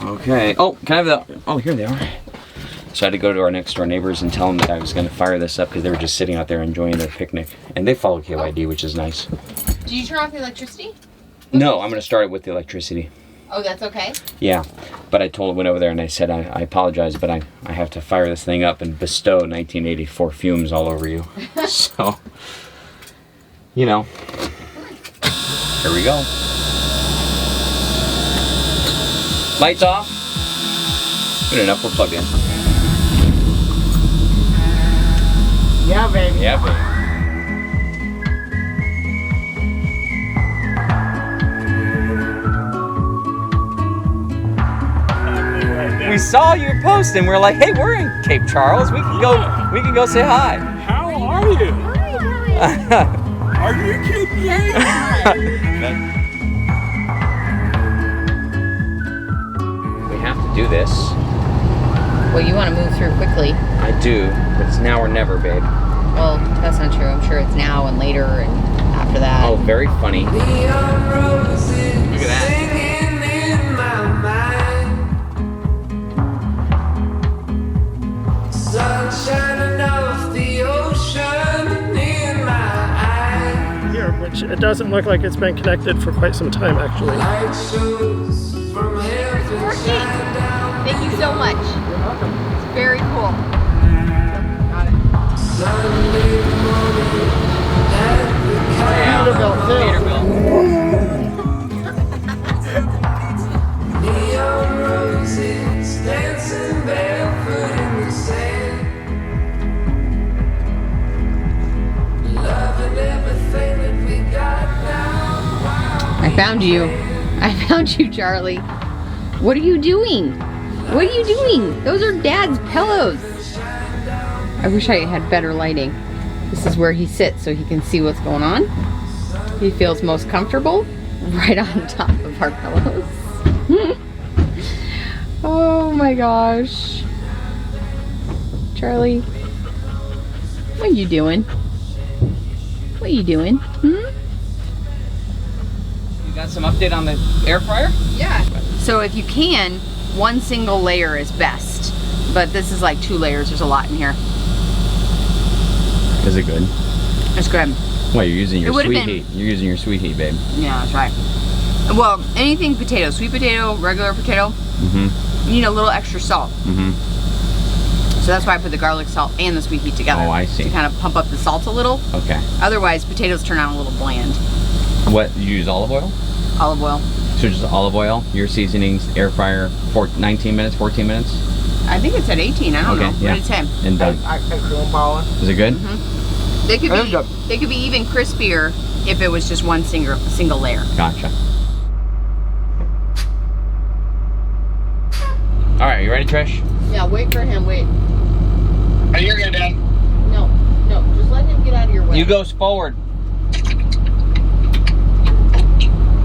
Okay. Oh, can I have the... Oh, here they are. So I had to go to our next door neighbors and tell them that I was going to fire this up because they were just sitting out there enjoying their picnic. And they follow KYD, which is nice. Did you turn off the electricity? No, I'm going to start it with the electricity. Oh, that's okay? Yeah. But I went over there and I said, I apologize, but I have to fire this thing up and bestow 1984 fumes all over you. So, you know. Here we go. Lights off. Good enough, we're plugged in. Yeah, baby. Yeah, baby. We saw your post and we're like, hey, we're in Cape Charles. We can go say hi. How are you? Are you kidding me? We have to do this. Well, you want to move through quickly. I do, but it's now or never, babe. Well, that's not true. I'm sure it's now and later and after that. Oh, very funny. Look at that. Here, which it doesn't look like it's been connected for quite some time, actually. Thank you so much. You're welcome. It's very cool. Got it. Yeah. Peterbilt, too. Peterbilt. Neon roses dancing barefoot in the sand. Loving everything that we got now. I found you. I found you, Charlie. What are you doing? What are you doing? Those are Dad's pillows. I wish I had better lighting. This is where he sits so he can see what's going on. He feels most comfortable right on top of our pillows. Oh my gosh. Charlie, what are you doing? What are you doing? Hmm? You got some update on the air fryer? Yeah. So if you can, one single layer is best. But this is like 2 layers. There's a lot in here. Is it good? It's good. Well, you're using your It would've sweet been- heat. You're using your sweet heat, babe. Yeah, that's right. Well, anything potato, sweet potato, regular potato, Mm-hmm. you need a little extra salt. Mm-hmm. So that's why I put the garlic salt and the sweet heat together. Oh, I see. To kind of pump up the salt a little. Okay. Otherwise, potatoes turn out a little bland. What, you use olive oil? Olive oil. So just olive oil, your seasonings, air fryer, 19 minutes, 14 minutes? I think it said 18. I don't know. Yeah. What did it say? And done. Is it good? They could be even crispier if it was just one single layer. Gotcha. All right, you ready, Trish? Yeah, wait for him. Wait. Are you good, Dad? No, just let him get out of your way. You goes forward.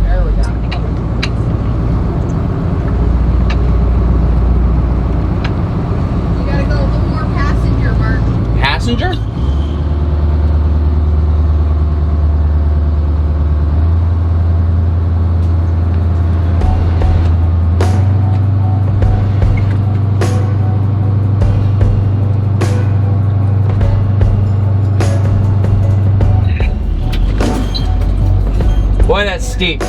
There we go. You gotta go a little more passenger, Mark. Passenger? Boy, that's steep.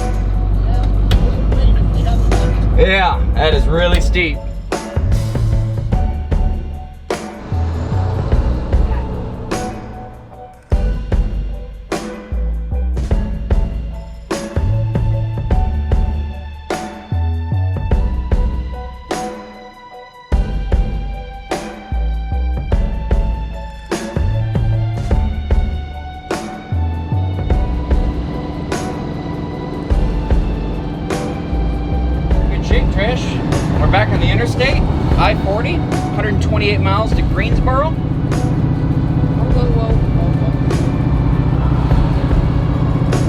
Yeah, that is really steep. Trish. We're back on the interstate, I-40, 128 miles to Greensboro.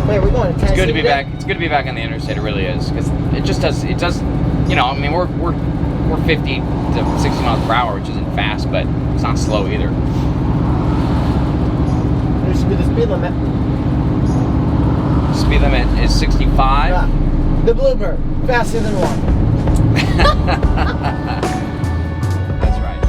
Wait, we're going to Tennessee. It's good to be back. It's good to be back on the interstate. It really is, because it does. You know, I mean, we're 50 to 60 miles per hour, which isn't fast, but it's not slow either. There should be the speed limit. Speed limit is 65. Yeah. The Blue Bird, faster than one. That's right.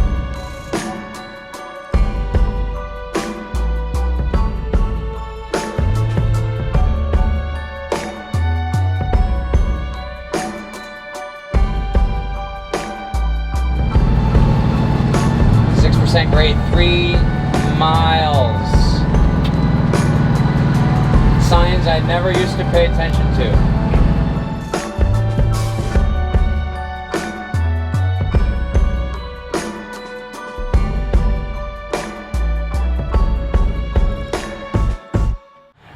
Grade 3 miles. Signs I never used to pay attention to.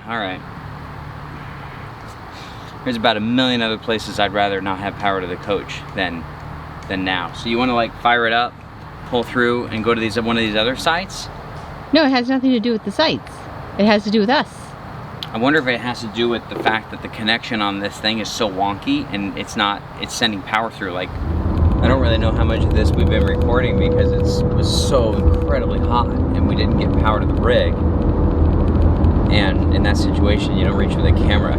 All right. There's about a million other places I'd rather not have power to the coach than now. So you want to like fire it up, pull through, and go to one of these other sites? No, it has nothing to do with the sites. It has to do with us. I wonder if it has to do with the fact that the connection on this thing is so wonky and it's sending power through. Like, I don't really know how much of this we've been recording because it was so incredibly hot and we didn't get power to the rig. And in that situation, you don't reach with a camera.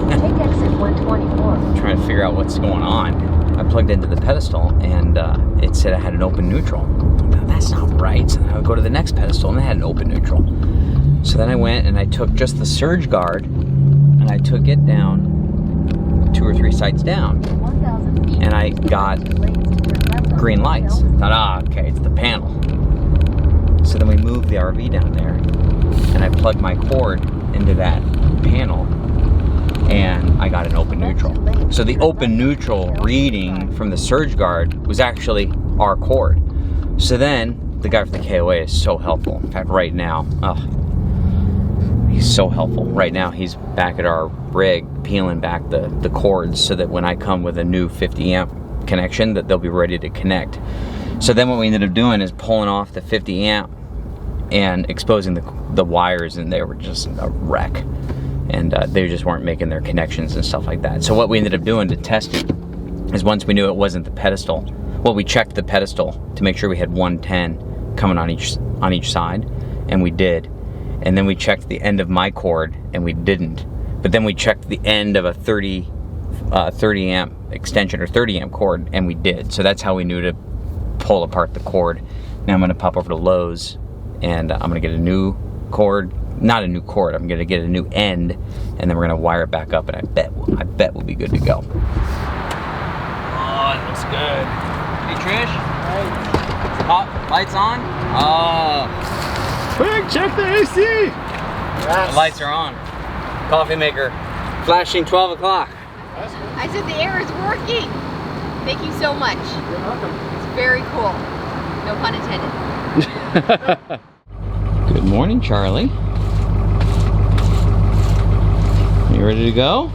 Take exit 124. Trying to figure out what's going on. I plugged into the pedestal and it said I had an open neutral. Now, that's not right. So then I would go to the next pedestal and it had an open neutral. So then I went and I took just the surge guard and I took it down 2 or 3 sites down. And I got green lights. I thought, okay, it's the panel. So then we moved the RV down there and I plugged my cord into that panel and I got an open neutral. So the open neutral reading from the surge guard was actually our cord. So then the guy from the KOA is so helpful. In fact, right now, he's so helpful. Right now he's back at our rig peeling back the cords so that when I come with a new 50 amp connection that they'll be ready to connect. So then what we ended up doing is pulling off the 50 amp and exposing the wires, and they were just a wreck. And they just weren't making their connections and stuff like that. So what we ended up doing to test it is once we knew it wasn't the pedestal, well, we checked the pedestal to make sure we had 110 coming on each side, and we did. And then we checked the end of my cord, and we didn't. But then we checked the end of a 30 amp extension or 30 amp cord, and we did. So that's how we knew to pull apart the cord. Now I'm gonna pop over to Lowe's, and I'm gonna get a new cord. Not a new cord, I'm gonna get a new end, and then we're gonna wire it back up, and I bet we'll be good to go. Oh, it looks good. Hey Trish? Hey. Hot lights on? Oh. Quick, check the AC! The lights are on. Coffee maker flashing 12 o'clock. I said the air is working. Thank you so much. You're welcome. It's very cool. No pun intended. Good morning, Charlie. You ready to go?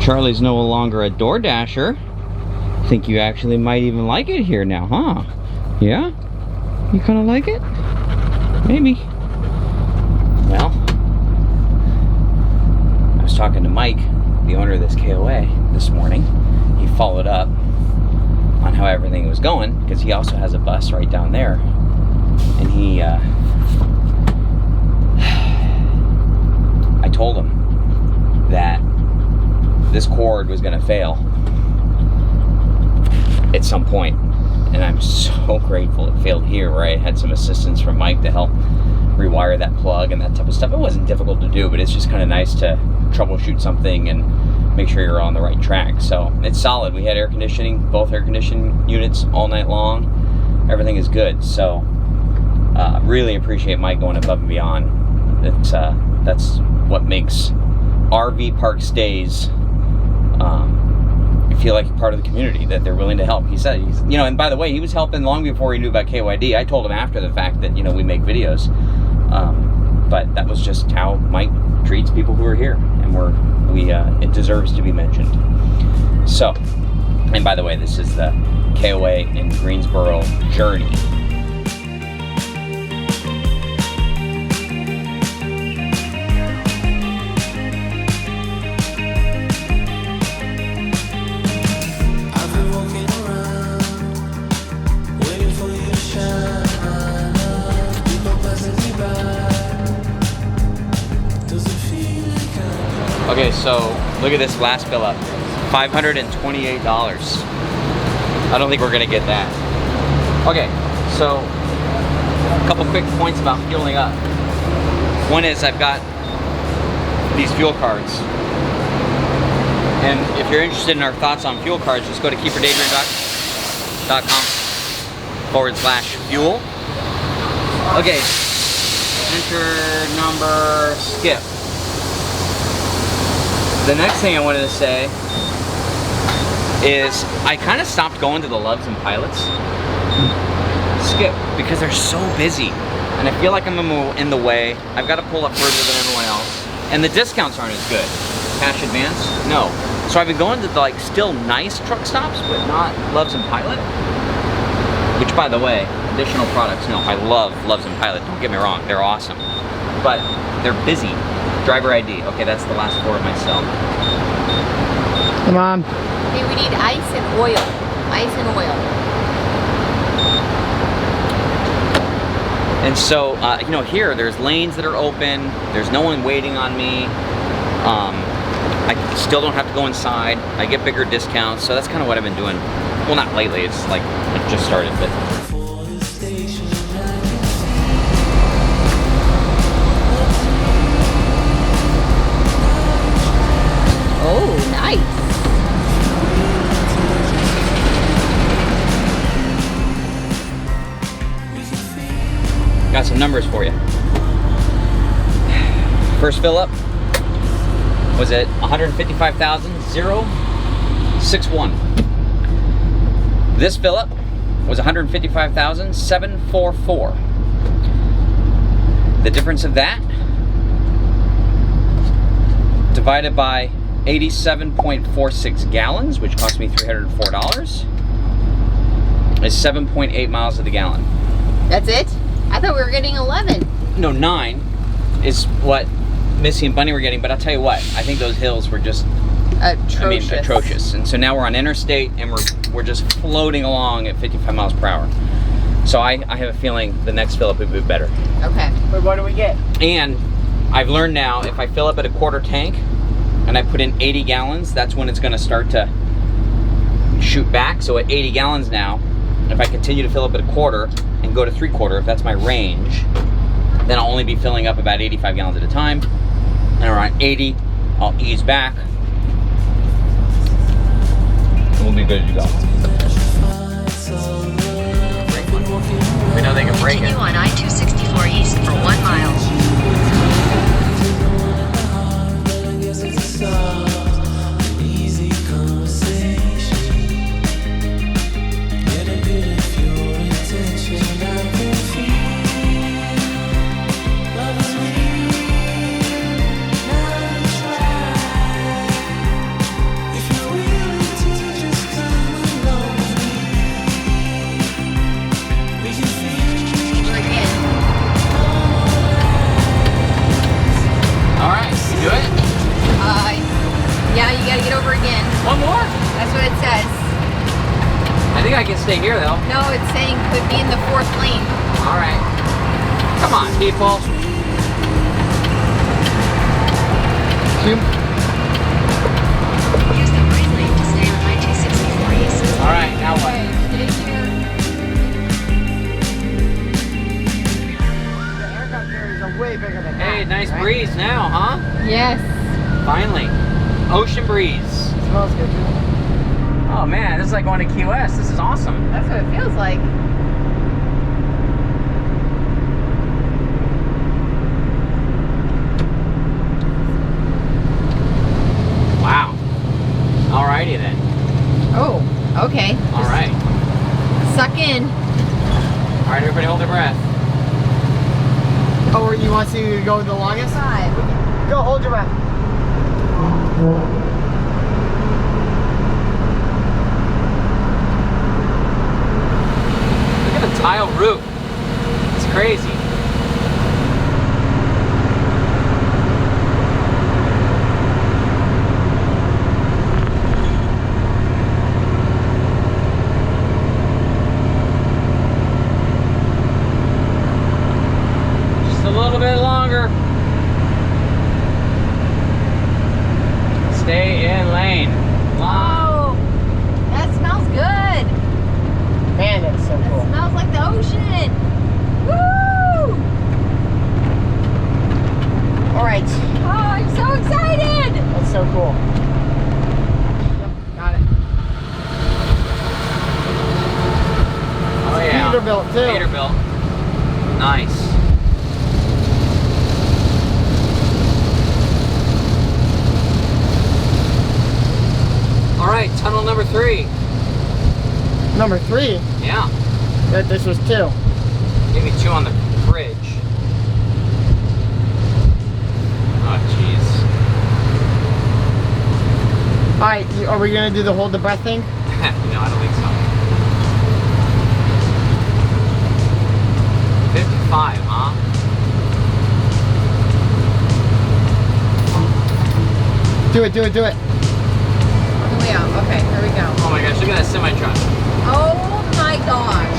Charlie's no longer a door dasher. I think you actually might even like it here now, huh? Yeah? You kind of like it? Maybe. Well, I was talking to Mike, the owner of this KOA, this morning. He followed up on how everything was going because he also has a bus right down there. And he, I told him that this cord was going to fail at some point, and I'm so grateful it failed here, where I had some assistance from Mike to help rewire that plug and that type of stuff. It wasn't difficult to do, but it's just kind of nice to troubleshoot something and make sure you're on the right track. So it's solid. We had air conditioning, both air conditioning units all night long. Everything is good. So really appreciate Mike going above and beyond. That's what makes RV park stays feel like part of the community, that they're willing to help. He said, and by the way, he was helping long before he knew about KYD. I told him after the fact that, we make videos. But that was just how Mike treats people who are here, and it deserves to be mentioned. So, and by the way, this is the KOA in Greensboro journey. Okay, so look at this last fill up. $528. I don't think we're gonna get that. Okay, so a couple quick points about fueling up. One is I've got these fuel cards. And if you're interested in our thoughts on fuel cards, just go to keeperdaydream.com/fuel. Okay, enter number, skip. The next thing I wanted to say is I kind of stopped going to the Loves and Pilots. Skip, because they're so busy. And I feel like I'm in the way. I've got to pull up further than everyone else. And the discounts aren't as good. Cash advance? No. So I've been going to the, like, still nice truck stops, but not Loves and Pilot. Which, by the way, additional products. No, I love Loves and Pilot. Don't get me wrong. They're awesome. But they're busy. Driver ID. Okay, that's the last 4 of my cell. Come on. Okay, we need ice and oil. Ice and oil. And so, you know, here, there's lanes that are open. There's no one waiting on me. I still don't have to go inside. I get bigger discounts. So that's kind of what I've been doing. Well, not lately. It's like, it just started, but. Oh, nice. Got some numbers for you. First fill up was at 155,061. This fill up was 155,744. The difference of that divided by 87.46 gallons, which cost me $304, is 7.8 miles to the gallon. That's it? I thought we were getting 11. No, 9 is what Missy and Bunny were getting, but I'll tell you what, I think those hills were just Atrocious. atrocious. And so now we're on interstate and we're just floating along at 55 miles per hour. So I have a feeling the next fill up will be better. Okay. But what do we get? And I've learned now, if I fill up at a quarter tank and I put in 80 gallons, that's when it's gonna start to shoot back. So at 80 gallons now, if I continue to fill up at a quarter and go to 3/4, if that's my range, then I'll only be filling up about 85 gallons at a time. And around 80, I'll ease back. And we'll be good to go. We know they can break it. Continue on I-264 east for 1 mile. Yeah, you gotta get over again. One more? That's what it says. I think I can stay here though. No, it's saying could be in the 4th lane. All right. Come on, people. Use the right lane to stay on I-264 east. All right, now what? Stay here. The aircraft carriers are way bigger than that. Hey, nice right? breeze now, huh? Yes. Finally. Ocean breeze. Smells good too. Oh man, this is like going to Key West. This is awesome. That's what it feels like. Wow. Alrighty then. Oh, okay. All right. Suck in. All right, everybody hold their breath. Oh, you want to go the longest? 5. Go, hold your breath. Look at the tile roof. It's crazy. Just a little bit longer. Stay in lane. Line. Peterbilt too. Peterbilt. Nice. All right, tunnel number 3. Number 3? Yeah. This was 2. Give me 2 on the bridge. Oh, jeez. Alright, are we gonna do the hold the breath thing? No, I don't think so. 55, huh? Do it, do it, do it. Yeah, okay, here we go. Oh my gosh, look at that semi-truck. Oh my gosh.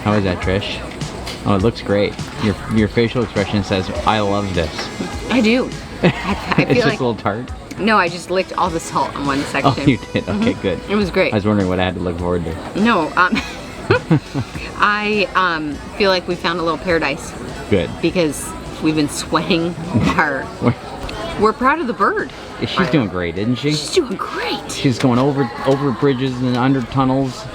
How is that, Trish? Oh, it looks great. Your facial expression says, I love this. I do. I It's feel just like, a little tart. no, I just licked all the salt on one section. Oh, you did? Okay, good. It was great. I was wondering what I had to look forward to. No, I feel like we found a little paradise Good. because we've been sweating our. We're proud of the bird. She's doing great, isn't she? She's doing great. She's going over bridges and under tunnels.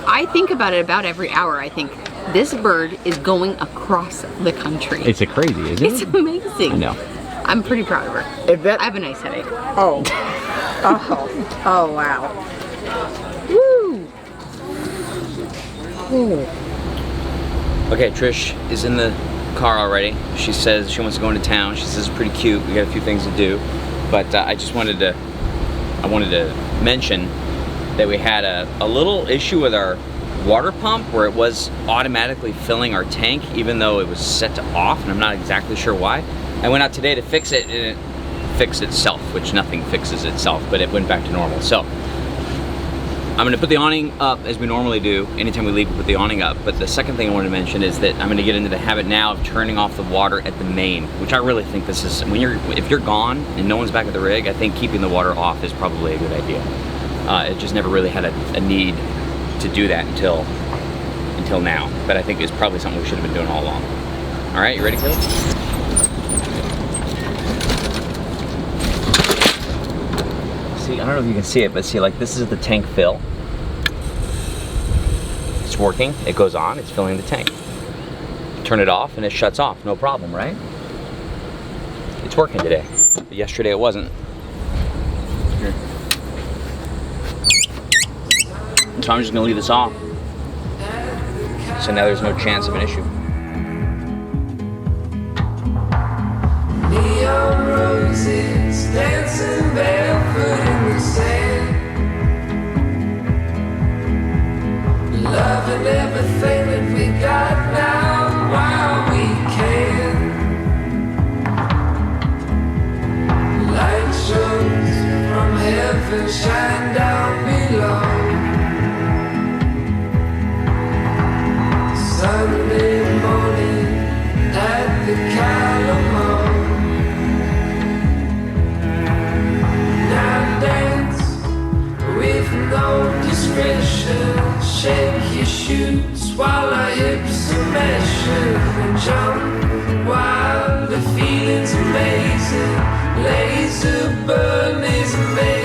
I think about it about every hour. I think this bird is going across the country. It's crazy, isn't it? It's amazing. I know. I'm pretty proud of her. I have a nice headache. Oh. Oh wow. Woo! Ooh. Okay, Trish is in the car already. She says she wants to go into town. She says it's pretty cute. We got a few things to do, but I wanted to mention that we had a little issue with our water pump where it was automatically filling our tank even though it was set to off, and I'm not exactly sure why. I went out today to fix it and it fixed itself, which nothing fixes itself, but it went back to normal. So I'm gonna put the awning up as we normally do. Anytime we leave, we put the awning up. But the second thing I want to mention is that I'm gonna get into the habit now of turning off the water at the main, which I really think this is, if you're gone and no one's back at the rig, I think keeping the water off is probably a good idea. It just never really had a need to do that until now. But I think it's probably something we should have been doing all along. All right, you ready, Caleb? See, I don't know if you can see it, but see, like, this is the tank fill. It's working, it goes on, it's filling the tank. Turn it off and it shuts off, no problem, right? It's working today, but yesterday it wasn't. Here. So I'm just gonna leave this off. So now there's no chance of an issue. Neon roses dancing barefoot in the sand, loving everything that we got now while we can. Light shows from heaven shine down below. Sunday morning at the Calamo. Now dance with no discretion. Shake your shoes while our hips are meshing. And jump while the feeling's amazing. Laser burn is amazing.